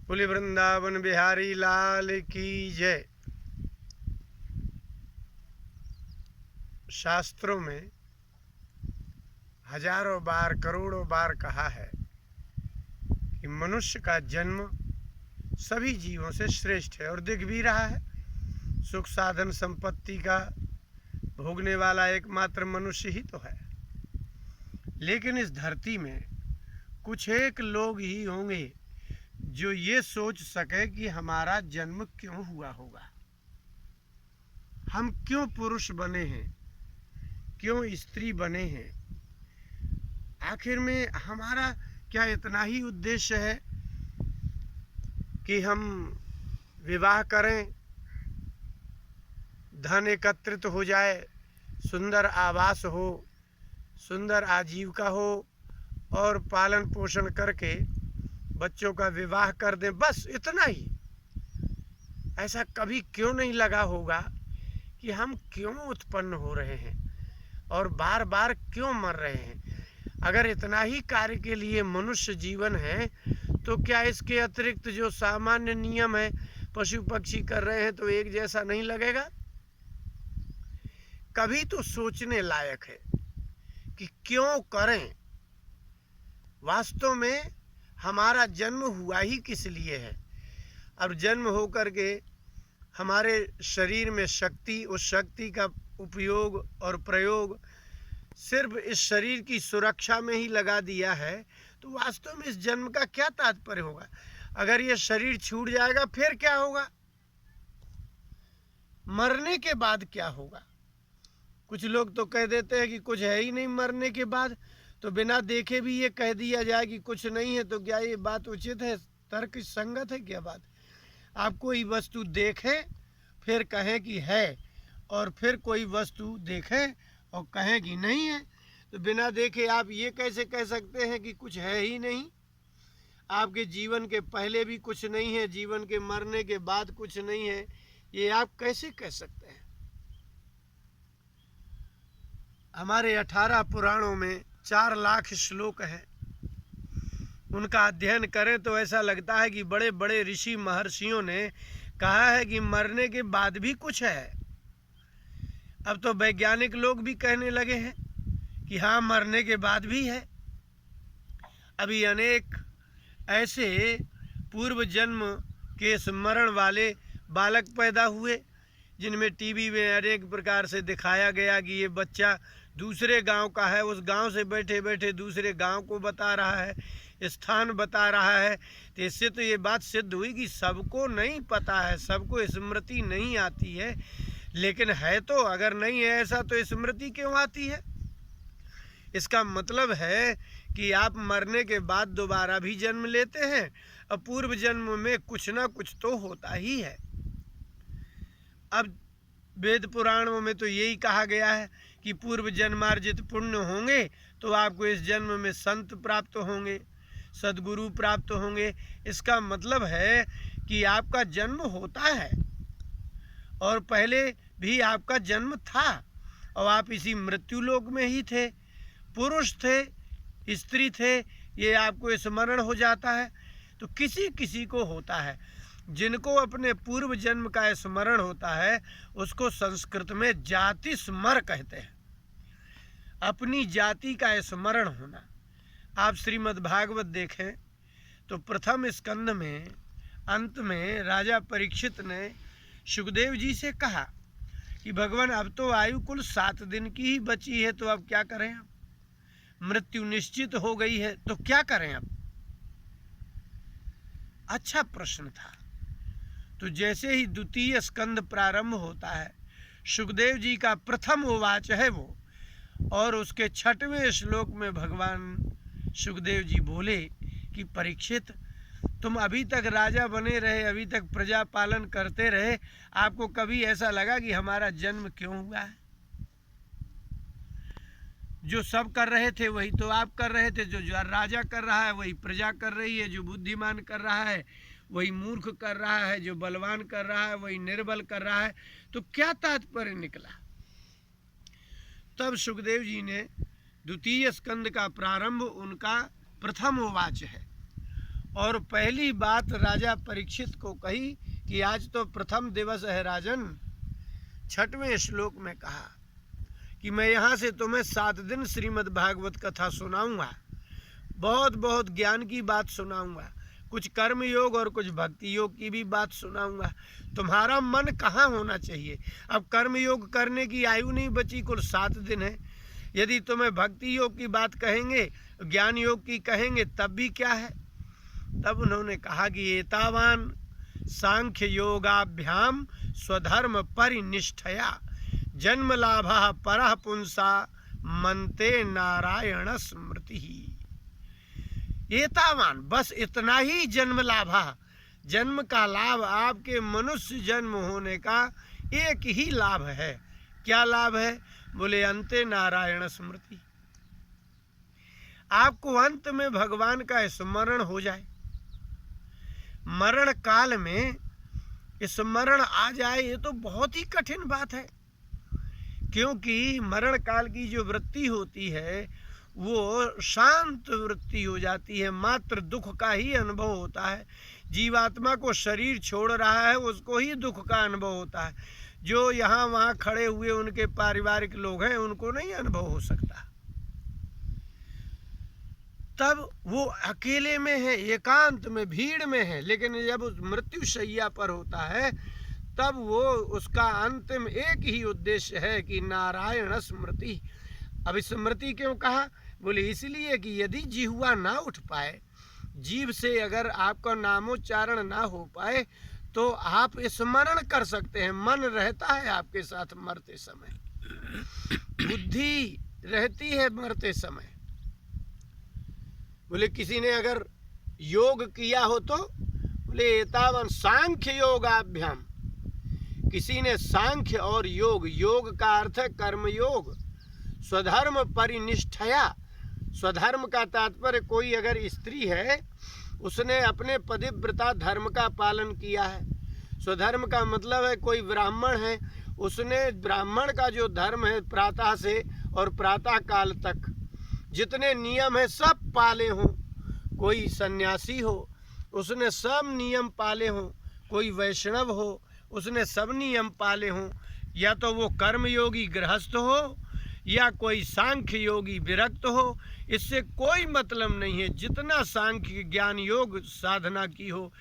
बोले वृंदावन बिहारी लाल की जय। शास्त्रों में हजारों बार करोड़ों बार कहा है कि मनुष्य का जन्म सभी जीवों से श्रेष्ठ है और दिख भी रहा है। सुख साधन संपत्ति का भोगने वाला एकमात्र मनुष्य ही तो है। लेकिन इस धरती में कुछ एक लोग ही होंगे जो ये सोच सके कि हमारा जन्म क्यों हुआ होगा, हम क्यों पुरुष बने हैं, क्यों स्त्री बने हैं, आखिर में हमारा क्या इतना ही उद्देश्य है कि हम विवाह करें, धन एकत्रित हो जाए, सुंदर आवास हो, सुंदर आजीविका हो और पालन पोषण करके बच्चों का विवाह कर दें, बस इतना ही। ऐसा कभी क्यों नहीं लगा होगा कि हम क्यों उत्पन्न हो रहे हैं और बार बार क्यों मर रहे हैं। अगर इतना ही कार्य के लिए मनुष्य जीवन है तो क्या इसके अतिरिक्त जो सामान्य नियम है पशु पक्षी कर रहे हैं तो एक जैसा नहीं लगेगा? कभी तो सोचने लायक है कि क्यों करें। वास्तव में हमारा जन्म हुआ ही किस लिए है? अब जन्म होकर के हमारे शरीर में शक्ति, उस शक्ति का उपयोग और प्रयोग सिर्फ इस शरीर की सुरक्षा में ही लगा दिया है तो वास्तव में इस जन्म का क्या तात्पर्य होगा? अगर ये शरीर छूट जाएगा फिर क्या होगा? मरने के बाद क्या होगा? कुछ लोग तो कह देते हैं कि कुछ है ही नहीं मरने के बाद, तो बिना देखे भी ये कह दिया जाए कि कुछ नहीं है, तो क्या ये बात उचित है, तर्क संगत है क्या बात? आप कोई वस्तु देखें फिर कहें कि है और फिर कोई वस्तु देखें और कहें कि नहीं है, तो बिना देखे आप ये कैसे कह सकते हैं कि कुछ है ही नहीं? आपके जीवन के पहले भी कुछ नहीं है, जीवन के मरने के बाद कुछ नहीं है, ये आप कैसे कह सकते हैं? हमारे 18 पुराणों में 4 लाख श्लोक हैं। उनका अध्ययन करें तो ऐसा लगता है कि बड़े बड़े ऋषि महर्षियों ने कहा है कि मरने के बाद भी कुछ है। अब तो वैज्ञानिक लोग भी कहने लगे हैं कि हाँ, मरने के बाद भी है। अभी अनेक ऐसे पूर्व जन्म के स्मरण वाले बालक पैदा हुए जिनमें टीवी में अनेक प्रकार से दिखाया गया कि ये बच्चा दूसरे गांव का है, उस गांव से बैठे बैठे दूसरे गांव को बता रहा है, स्थान बता रहा है। तो इससे तो ये बात सिद्ध हुई कि सबको नहीं पता है, सबको स्मृति नहीं आती है। लेकिन है तो, अगर नहीं है ऐसा तो स्मृति क्यों आती है? इसका मतलब है कि आप मरने के बाद दोबारा भी जन्म लेते हैं और पूर्व जन्म में कुछ ना कुछ तो होता ही है। अब वेद पुराणों में तो यही कहा गया है कि पूर्व जन्मार्जित पुण्य होंगे तो आपको इस जन्म में संत प्राप्त होंगे, सद्गुरु प्राप्त होंगे। इसका मतलब है कि आपका जन्म होता है और पहले भी आपका जन्म था और आप इसी मृत्यु लोक में ही थे, पुरुष थे, स्त्री थे, ये आपको स्मरण हो जाता है। तो किसी किसी को होता है। जिनको अपने पूर्व जन्म का स्मरण होता है उसको संस्कृत में जाति स्मर कहते हैं, अपनी जाति का स्मरण होना। आप श्रीमद् भागवत देखें तो प्रथम स्कंद में अंत में राजा परीक्षित ने सुखदेव जी से कहा कि भगवान अब तो आयु कुल 7 दिन की ही बची है, तो अब क्या करें? अब मृत्यु निश्चित हो गई है तो क्या करें अब? अच्छा प्रश्न था। तो जैसे ही द्वितीय स्कंद प्रारंभ होता है, सुखदेव जी का प्रथम उवाच है वो, और उसके 6वें श्लोक में भगवान सुखदेव जी बोले कि परीक्षित, तुम अभी तक राजा बने रहे, अभी तक प्रजा पालन करते रहे, आपको कभी ऐसा लगा कि हमारा जन्म क्यों हुआ है? जो सब कर रहे थे वही तो आप कर रहे थे, जो राजा कर रहा है वही प्रजा कर रही है, जो बुद्धिमान कर रहा है वही मूर्ख कर रहा है, जो बलवान कर रहा है वही निर्बल कर रहा है। तो क्या तात्पर्य निकला? तब सुखदेव जी ने द्वितीय स्कंद का प्रारंभ उनका प्रथम उवाच है और पहली बात राजा परीक्षित को कही कि आज तो प्रथम दिवस है राजन। 6वें श्लोक में कहा कि मैं यहाँ से तुम्हें 7 दिन श्रीमद् भागवत कथा सुनाऊंगा, बहुत बहुत ज्ञान की बात सुनाऊंगा, कुछ कर्म योग और कुछ भक्ति योग की भी बात सुनाऊंगा। तुम्हारा मन कहाँ होना चाहिए? अब कर्म योग करने की आयु नहीं बची, कुल 7 दिन है। यदि तुम्हें भक्ति योग की बात कहेंगे, ज्ञान योग की कहेंगे, तब भी क्या है? तब उन्होंने कहा कि एतावान सांख्य योगाभ्याम स्वधर्म परिनिष्ठया जन्म लाभा परः पुंसा मनते नारायण स्मृति। एतावान, बस इतना ही जन्म लाभा, जन्म का लाभ, आपके मनुष्य जन्म होने का एक ही लाभ है। क्या लाभ है? बोले अंते नारायण स्मृति। आपको अंत में भगवान का स्मरण हो जाए, मरण काल में स्मरण आ जाए, ये तो बहुत ही कठिन बात है। क्योंकि मरण काल की जो वृत्ति होती है वो शांत वृत्ति हो जाती है, मात्र दुख का ही अनुभव होता है। जीवात्मा को शरीर छोड़ रहा है, उसको ही दुख का अनुभव होता है। जो यहाँ वहाँ खड़े हुए उनके पारिवारिक लोग हैं, उनको नहीं अनुभव हो सकता। तब वो अकेले में है, एकांत में, भीड़ में है। लेकिन जब उस मृत्यु शैया पर होता है, तब वो उसका अंतिम एक ही उद्देश्य है कि नारायण स्मृति। अब स्मृति क्यों कहा? बोले इसलिए कि यदि जिह्वा ना उठ पाए, जीभ से अगर आपका नामोच्चारण ना हो पाए, तो आप स्मरण कर सकते हैं। मन रहता है आपके साथ मरते समय, बुद्धि रहती है मरते समय। बोले किसी ने अगर योग किया हो तो बोले एतावन सांख्य योगाभ्याम, किसी ने सांख्य और योग, योग का अर्थ है कर्म योग, स्वधर्म परिनिष्ठया। स्वधर्म का तात्पर्य कोई अगर स्त्री है, उसने अपने पतिव्रता धर्म का पालन किया है। स्वधर्म का मतलब है कोई ब्राह्मण है, उसने ब्राह्मण का जो धर्म है प्रातः से और प्रातः काल तक जितने नियम है सब पाले हों। कोई सन्यासी हो, उसने सब नियम पाले हों। कोई वैष्णव हो, उसने सब नियम पाले हों। या तो वो कर्मयोगी गृहस्थ हो या कोई सांख्य योगी विरक्त हो, इससे कोई मतलब नहीं है। जितना सांख्य ज्ञान योग साधना की हो,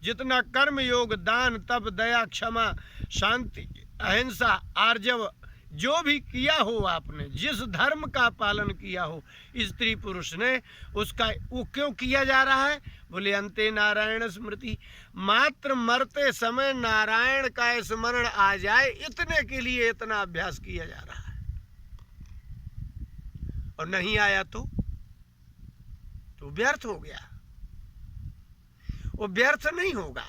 जितना कर्म योग दान तप दया क्षमा शांति अहिंसा आर्जव जो भी किया हो, आपने जिस धर्म का पालन किया हो स्त्री पुरुष ने, उसका वो क्यों किया जा रहा है? बोले अंते नारायण स्मृति। मात्र मरते समय नारायण का स्मरण आ जाए, इतने के लिए इतना अभ्यास किया जा रहा है। और नहीं आया तो व्यर्थ हो गया। वो व्यर्थ नहीं होगा।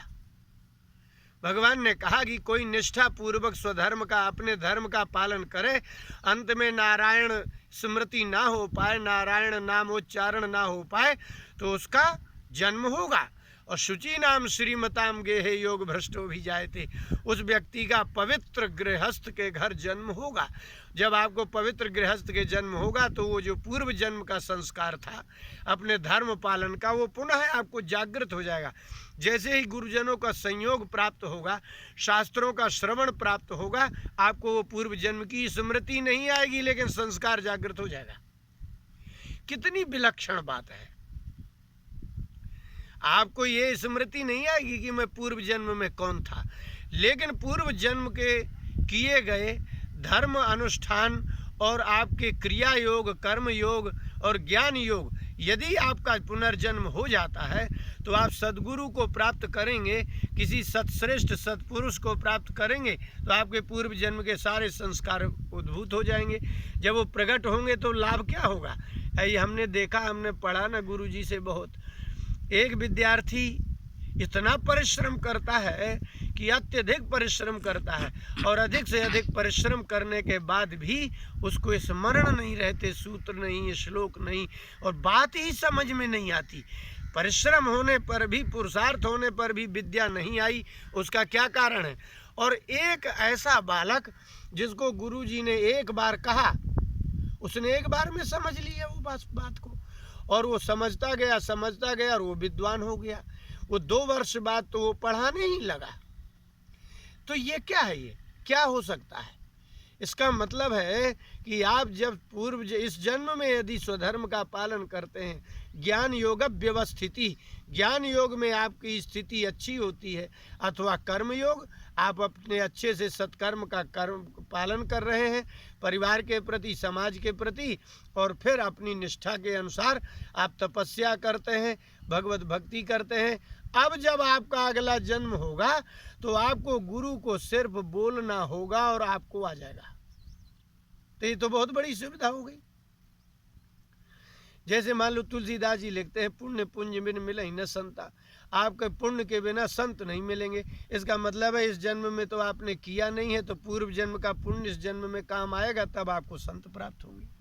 भगवान ने कहा कि कोई निष्ठा पूर्वक स्वधर्म का, अपने धर्म का पालन करे, अंत में नारायण स्मृति ना हो पाए, नारायण नामोच्चारण ना हो पाए, तो उसका जन्म होगा। और शुचि नाम श्रीमताम गेहे योग भ्रष्टो भी जायते, उस व्यक्ति का पवित्र गृहस्थ के घर जन्म होगा। जब आपको पवित्र गृहस्थ के जन्म होगा तो वो जो पूर्व जन्म का संस्कार था अपने धर्म पालन का, वो पुनः आपको जागृत हो जाएगा। जैसे ही गुरुजनों का संयोग प्राप्त होगा, शास्त्रों का श्रवण प्राप्त होगा, आपको वो पूर्व जन्म की स्मृति नहीं आएगी, लेकिन संस्कार जागृत हो जाएगा। कितनी विलक्षण बात है। आपको ये स्मृति नहीं आएगी कि मैं पूर्व जन्म में कौन था, लेकिन पूर्व जन्म के किए गए धर्म अनुष्ठान और आपके क्रिया योग, कर्म योग और ज्ञान योग, यदि आपका पुनर्जन्म हो जाता है तो आप सद्गुरु को प्राप्त करेंगे, किसी सत्श्रेष्ठ सत्पुरुष को प्राप्त करेंगे, तो आपके पूर्व जन्म के सारे संस्कार उद्भूत हो जाएंगे। जब वो प्रकट होंगे तो लाभ क्या होगा? ये हमने देखा, हमने पढ़ा ना गुरुजी से बहुत। एक विद्यार्थी इतना परिश्रम करता है कि अत्यधिक परिश्रम करता है, और अधिक से अधिक परिश्रम करने के बाद भी उसको स्मरण नहीं रहते, सूत्र नहीं, श्लोक नहीं, और बात ही समझ में नहीं आती। परिश्रम होने पर भी, पुरुषार्थ होने पर भी विद्या नहीं आई। उसका क्या कारण है? और एक ऐसा बालक जिसको गुरुजी ने एक बार कहा, उसने एक बार में समझ लिया वो बात को, और वो समझता गया और वो विद्वान हो गया। वो 2 वर्ष बाद तो वो पढ़ाने ही लगा। तो ये क्या है, ये क्या हो सकता है? इसका मतलब है कि आप जब इस जन्म में यदि स्वधर्म का पालन करते हैं, ज्ञान योग व्यवस्थिति, ज्ञान योग में आपकी स्थिति अच्छी होती है, अथवा कर्म योग, आप अपने अच्छे से सत्कर्म का कर्म पालन कर रहे हैं परिवार के प्रति, समाज के प्रति, और फिर अपनी निष्ठा के अनुसार आप तपस्या करते हैं, भगवत भक्ति करते हैं। अब जब आपका अगला जन्म होगा तो आपको गुरु को सिर्फ बोलना होगा और आपको आ जाएगा। तो ये तो बहुत बड़ी सुविधा हो गई। जैसे मान लो तुलसीदास जी लिखते हैं, पुण्य पुंज बिन मिले न संता, आपके पुण्य के बिना संत नहीं मिलेंगे। इसका मतलब है इस जन्म में तो आपने किया नहीं है, तो पूर्व जन्म का पुण्य इस जन्म में काम आएगा, तब आपको संत प्राप्त होंगे।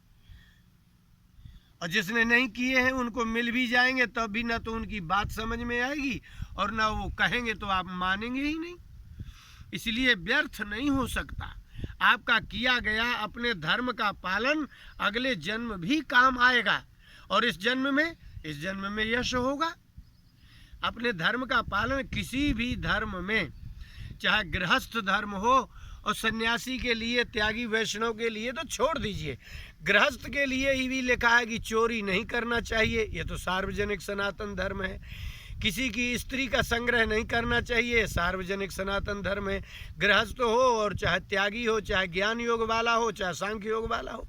और जिसने नहीं किए हैं उनको मिल भी जाएंगे, तब भी ना तो उनकी बात समझ में आएगी और ना वो कहेंगे तो आप मानेंगे ही नहीं। इसलिए व्यर्थ नहीं हो सकता आपका किया गया अपने धर्म का पालन, अगले जन्म भी काम आएगा और इस जन्म में यश होगा। अपने धर्म का पालन किसी भी धर्म में, चाहे गृहस्थ धर्म हो, और सन्यासी के लिए, त्यागी वैष्णव के लिए तो छोड़ दीजिए, गृहस्थ के लिए ही भी लिखा है कि चोरी नहीं करना चाहिए, ये तो सार्वजनिक सनातन धर्म है। किसी की स्त्री का संग्रह नहीं करना चाहिए, सार्वजनिक सनातन धर्म है। गृहस्थ हो और चाहे त्यागी हो, चाहे ज्ञान योग वाला हो, चाहे सांख्य योग वाला हो।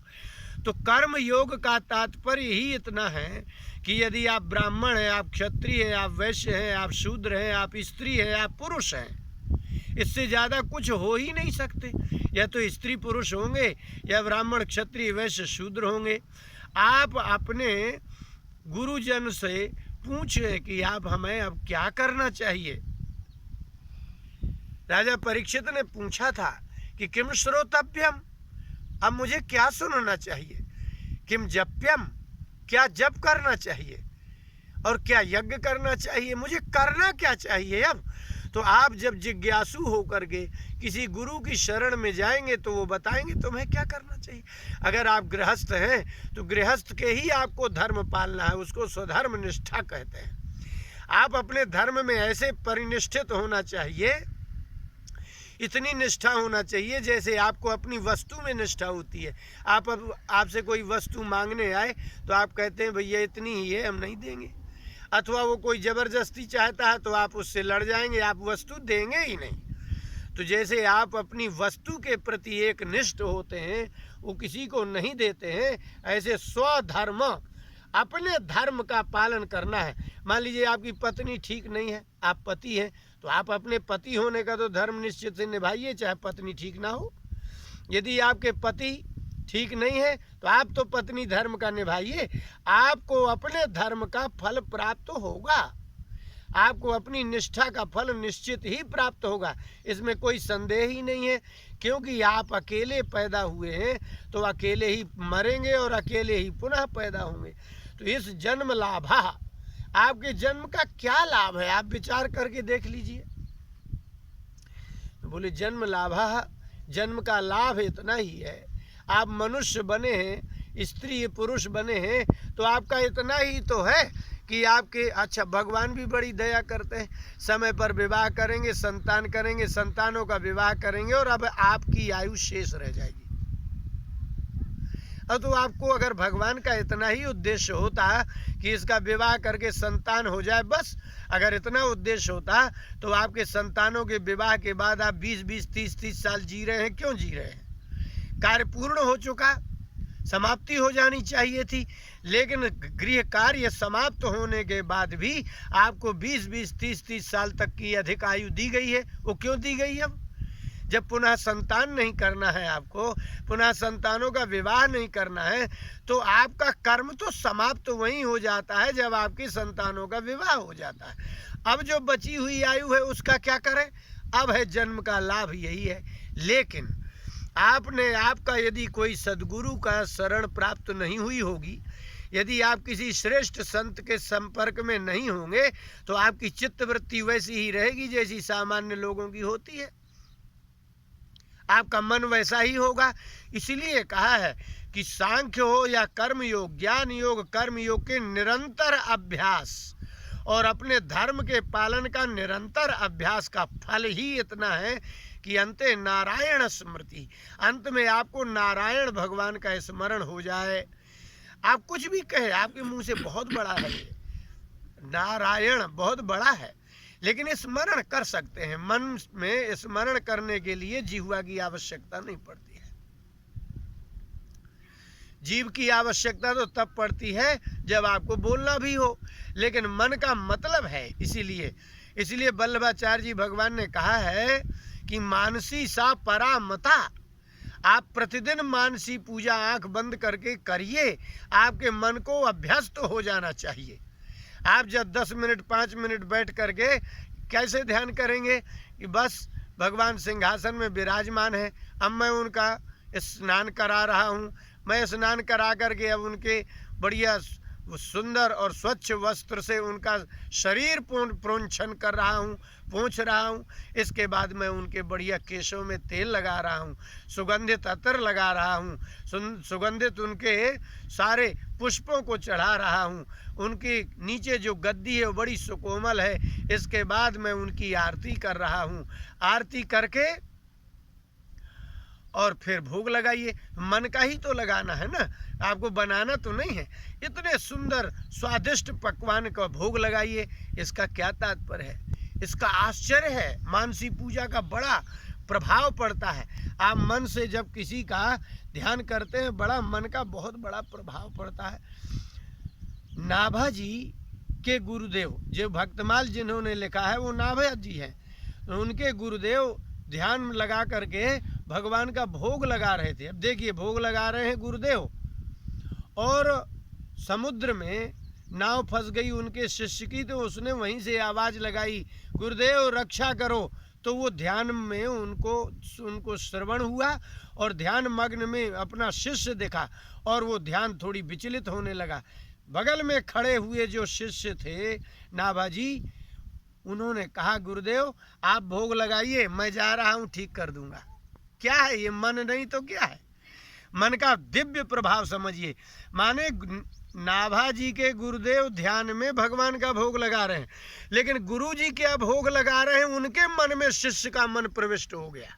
तो कर्म योग का तात्पर्य ही इतना है कि यदि आप ब्राह्मण हैं, आप क्षत्रिय हैं, आप वैश्य हैं, आप शूद्र हैं, आप स्त्री हैं, आप पुरुष हैं, इससे ज़्यादा कुछ हो ही नहीं सकते। या तो स्त्री पुरुष होंगे या ब्राह्मण क्षत्रिय वैश्य शूद्र होंगे। आप अपने गुरुजन से पूछे कि आप हमें अब क्या करना चाहिए। राजा परीक्षित ने पूछा था कि किम श्रोतव्यम, अब मुझे क्या सुनना चाहिए, किम जप्यम, क्या जप करना चाहिए, और क्या यज्ञ करना चाहिए, मुझे करना क्या चाहिए। अब तो आप जब जिज्ञासु होकर के किसी गुरु की शरण में जाएंगे तो वो बताएंगे तुम्हें क्या करना चाहिए। अगर आप गृहस्थ हैं तो गृहस्थ के ही आपको धर्म पालना है, उसको स्वधर्म निष्ठा कहते हैं। आप अपने धर्म में ऐसे परिनिष्ठित होना चाहिए, इतनी निष्ठा होना चाहिए जैसे आपको अपनी वस्तु में निष्ठा होती है। आपसे कोई वस्तु मांगने आए तो आप कहते हैं भैया इतनी ही है, हम नहीं देंगे। अथवा वो कोई ज़बरदस्ती चाहता है तो आप उससे लड़ जाएंगे, आप वस्तु देंगे ही नहीं। तो जैसे आप अपनी वस्तु के प्रति एक निष्ठ होते हैं, वो किसी को नहीं देते हैं, ऐसे स्वधर्म, अपने धर्म का पालन करना है। मान लीजिए आपकी पत्नी ठीक नहीं है, आप पति हैं, तो आप अपने पति होने का तो धर्म निश्चित से निभाइए, चाहे पत्नी ठीक ना हो। यदि आपके पति ठीक नहीं है तो आप तो पत्नी धर्म का निभाइए, आपको अपने धर्म का फल प्राप्त होगा, आपको अपनी निष्ठा का फल निश्चित ही प्राप्त होगा, इसमें कोई संदेह ही नहीं है। क्योंकि आप अकेले पैदा हुए हैं तो अकेले ही मरेंगे और अकेले ही पुनः पैदा होंगे। तो इस जन्म लाभा, आपके जन्म का क्या लाभ है, आप विचार करके देख लीजिए। बोले जन्म लाभा, जन्म का लाभ इतना ही है, आप मनुष्य बने हैं, स्त्री पुरुष बने हैं, तो आपका इतना ही तो है कि आपके, अच्छा भगवान भी बड़ी दया करते हैं, समय पर विवाह करेंगे, संतान करेंगे, संतानों का विवाह करेंगे और अब आपकी आयु शेष रह जाएगी। अब तो आपको अगर भगवान का इतना ही उद्देश्य होता कि इसका विवाह करके संतान हो जाए, बस अगर इतना उद्देश्य होता तो आपके संतानों के विवाह के बाद आप 20-20, 30-30 साल जी रहे हैं। क्यों जी रहे हैं? कार्य पूर्ण हो चुका, समाप्ति हो जानी चाहिए थी। लेकिन गृह कार्य समाप्त होने के बाद भी आपको 20-20, 30-30 साल तक की अधिक आयु दी गई है। वो क्यों दी गई? अब जब पुनः संतान नहीं करना है, आपको पुनः संतानों का विवाह नहीं करना है, तो आपका कर्म तो समाप्त वहीं हो जाता है जब आपकी संतानों का विवाह हो जाता है। अब जो बची हुई आयु है उसका क्या करें? अब है जन्म का लाभ यही है। लेकिन आपका यदि कोई सद्गुरु का शरण प्राप्त नहीं हुई होगी, यदि आप किसी श्रेष्ठ संत के संपर्क में नहीं होंगे, तो आपकी चित्तवृत्ति वैसी ही रहेगी जैसी सामान्य लोगों की होती है। आपका मन वैसा ही होगा। इसीलिए कहा है कि सांख्य हो या कर्म योग, ज्ञान योग, कर्म योग के निरंतर अभ्यास और अपने धर्म के पालन का निरंतर अभ्यास का फल ही इतना है कि अंते नारायण स्मृति, अंत में आपको नारायण भगवान का स्मरण हो जाए। आप कुछ भी कहे, आपके मुंह से बहुत बड़ा है ये नारायण, बहुत बड़ा है, लेकिन स्मरण कर सकते हैं। मन में स्मरण करने के लिए जिह्वा की आवश्यकता नहीं पड़ती है। जीव की आवश्यकता तो तब पड़ती है जब आपको बोलना भी हो, लेकिन मन का मतलब है। इसीलिए वल्लभाचार्य जी भगवान ने कहा है कि मानसी सा परामता, आप प्रतिदिन मानसी पूजा आंख बंद करके करिए। आपके मन को अभ्यस्त हो जाना चाहिए। आप जब 10 मिनट 5 मिनट बैठ करके कैसे ध्यान करेंगे कि बस भगवान सिंहासन में विराजमान है, अब मैं उनका स्नान करा रहा हूँ, मैं स्नान करा करके अब उनके बढ़िया सुंदर और स्वच्छ वस्त्र से उनका शरीर प्रोंछन कर रहा हूँ, पोंछ रहा हूँ। इसके बाद मैं उनके बढ़िया केशों में तेल लगा रहा हूँ, सुगंधित अतर लगा रहा हूँ, सुगंधित उनके सारे पुष्पों को चढ़ा रहा हूँ। उनके नीचे जो गद्दी है वो बड़ी सुकोमल है। इसके बाद मैं उनकी आरती कर रहा हूँ। आरती करके और फिर भोग लगाइए। मन का ही तो लगाना है ना, आपको बनाना तो नहीं है। इतने सुंदर स्वादिष्ट पकवान का भोग लगाइए। इसका क्या तात्पर्य है? इसका आश्चर्य है। मानसी पूजा का बड़ा प्रभाव पड़ता है। आप मन से जब किसी का ध्यान करते हैं, बड़ा मन का बहुत बड़ा प्रभाव पड़ता है। नाभा जी के गुरुदेव जो भक्तमाल जिन्होंने लिखा है वो नाभा जी हैं। उनके गुरुदेव ध्यान लगा करके भगवान का भोग लगा रहे थे। अब देखिए, भोग लगा रहे हैं गुरुदेव, और समुद्र में नाव फंस गई उनके शिष्य की, तो उसने वहीं से आवाज़ लगाई, गुरुदेव रक्षा करो। तो वो ध्यान में उनको श्रवण हुआ और ध्यान मग्न में अपना शिष्य दिखा और वो ध्यान थोड़ी विचलित होने लगा। बगल में खड़े हुए जो शिष्य थे नाभा जी, उन्होंने कहा, गुरुदेव आप भोग लगाइए, मैं जा रहा हूँ, ठीक कर दूंगा। क्या है ये? मन नहीं तो क्या है? मन का दिव्य प्रभाव समझिए। माने नाभा जी के गुरुदेव ध्यान में भगवान का भोग लगा रहे हैं, लेकिन गुरु जी क्या भोग लगा रहे हैं, उनके मन में शिष्य का मन प्रविष्ट हो गया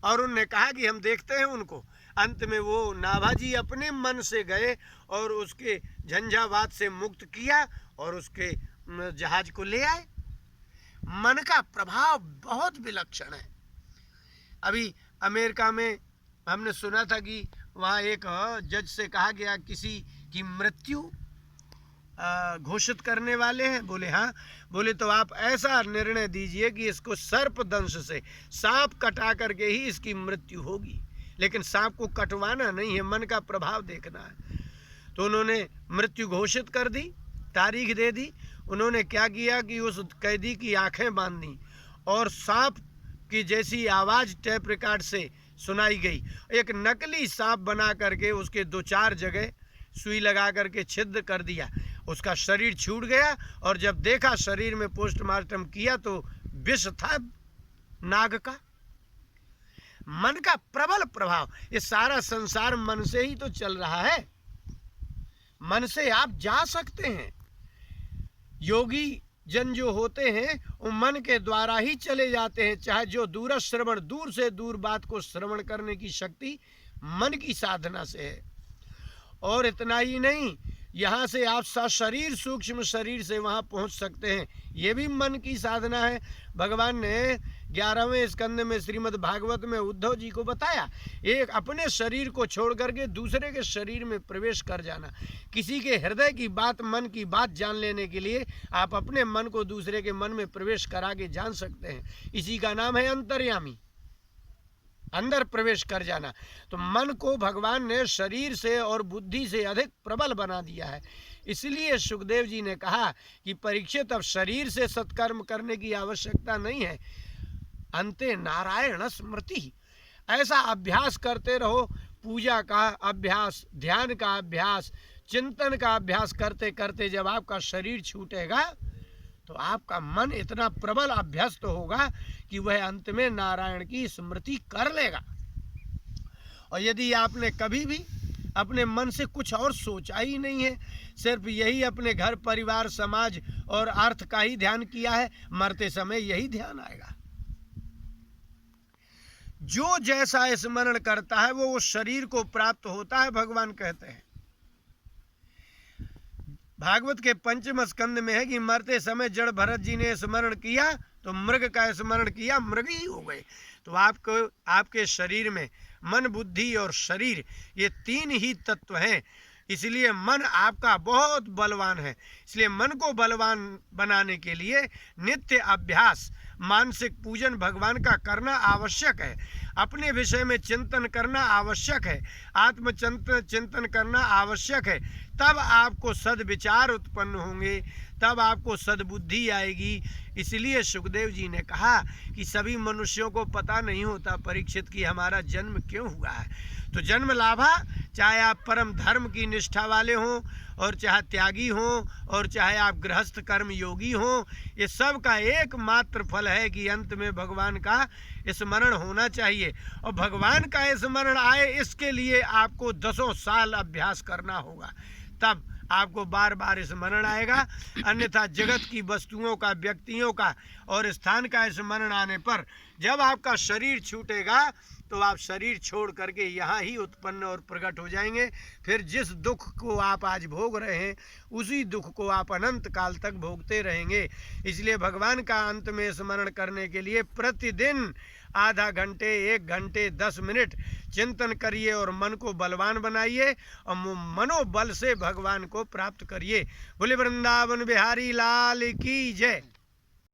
और उन्होंने कहा कि हम देखते हैं उनको। अंत में वो नाभा जी अपने मन से गए और उसके झंझावात से मुक्त किया और उसके जहाज को ले आए। मन का प्रभाव बहुत विलक्षण है। अभी अमेरिका में हमने सुना था कि वहाँ एक जज से कहा गया किसी की मृत्यु घोषित करने वाले हैं। बोले हाँ। बोले तो आप ऐसा निर्णय दीजिए कि इसको सर्प दंश से, सांप कटा करके ही इसकी मृत्यु होगी, लेकिन सांप को कटवाना नहीं है, मन का प्रभाव देखना है। तो उन्होंने मृत्यु घोषित कर दी, तारीख दे दी। उन्होंने क्या किया कि उस कैदी की आंखें बांध दी और सांप की जैसी आवाज़ टेप रिकॉर्ड से सुनाई गई। एक नकली सांप बना करके उसके 2-4 जगह सुई लगा करके छिद्र कर दिया। उसका शरीर छूट गया और जब देखा शरीर में पोस्टमार्टम किया तो विष था नाग का। मन का प्रबल प्रभाव। ये सारा संसार मन से ही तो चल रहा है। मन से आप जा सकते हैं। योगी जन जो होते हैं वो मन के द्वारा ही चले जाते हैं। चाहे जो दूर श्रवण, दूर से दूर बात को श्रवण करने की शक्ति मन की साधना से है। और इतना ही नहीं, यहाँ से आप सशरीर सूक्ष्म शरीर से वहाँ पहुँच सकते हैं, ये भी मन की साधना है। भगवान ने 11वें स्कंद में श्रीमद् भागवत में उद्धव जी को बताया, एक अपने शरीर को छोड़ करके दूसरे के शरीर में प्रवेश कर जाना। किसी के हृदय की बात, मन की बात जान लेने के लिए आप अपने मन को दूसरे के मन में प्रवेश करा के जान सकते हैं। इसी का नाम है अंतर्यामी, अंदर प्रवेश कर जाना। तो मन को भगवान ने शरीर से और बुद्धि से अधिक प्रबल बना दिया है। इसलिए सुखदेव जी ने कहा कि परीक्षित, अब शरीर से सत्कर्म करने की आवश्यकता नहीं है, अंते नारायण स्मृति। ऐसा अभ्यास करते रहो, पूजा का अभ्यास, ध्यान का अभ्यास, चिंतन का अभ्यास करते करते जब आपका शरीर छूटेगा तो आपका मन इतना प्रबल अभ्यस्त होगा कि वह अंत में नारायण की स्मृति कर लेगा। और यदि आपने कभी भी अपने मन से कुछ और सोचा ही नहीं है, सिर्फ यही अपने घर परिवार समाज और अर्थ का ही ध्यान किया है, मरते समय यही ध्यान आएगा। जो जैसा स्मरण करता है वो उस शरीर को प्राप्त होता है, भगवान कहते हैं। भागवत के 5वें स्कंद में है कि मरते समय जड़ भरत जी ने स्मरण किया तो मृग का स्मरण किया, मृग ही हो गए। तो आपके शरीर में मन बुद्धि और शरीर ये 3 ही तत्व हैं, इसलिए मन आपका बहुत बलवान है। इसलिए मन को बलवान बनाने के लिए नित्य अभ्यास, मानसिक पूजन भगवान का करना आवश्यक है। अपने विषय में चिंतन करना आवश्यक है, चिंतन करना आवश्यक है। तब आपको सद्विचार उत्पन्न होंगे, तब आपको सद्बुद्धि आएगी। इसलिए सुखदेव जी ने कहा कि सभी मनुष्यों को पता नहीं होता परीक्षित कि हमारा जन्म क्यों हुआ है। तो जन्म लाभा, चाहे आप परम धर्म की निष्ठा वाले हों और चाहे त्यागी हों और चाहे आप गृहस्थ कर्म योगी हों, ये सब का एकमात्र फल है कि अंत में भगवान का स्मरण होना चाहिए। और भगवान का स्मरण आए इसके लिए आपको 10 साल अभ्यास करना होगा, तब आपको बार बार स्मरण आएगा। अन्यथा जगत की वस्तुओं का, व्यक्तियों का और स्थान का स्मरण आने पर जब आपका शरीर छूटेगा तो आप शरीर छोड़ करके यहाँ ही उत्पन्न और प्रकट हो जाएंगे। फिर जिस दुख को आप आज भोग रहे हैं उसी दुख को आप अनंत काल तक भोगते रहेंगे। इसलिए भगवान का अंत में स्मरण करने के लिए प्रतिदिन आधा घंटे, 1 घंटे, 10 मिनट चिंतन करिए और मन को बलवान बनाइए और मनोबल से भगवान को प्राप्त करिए। बोले वृंदावन बिहारी लाल की जय।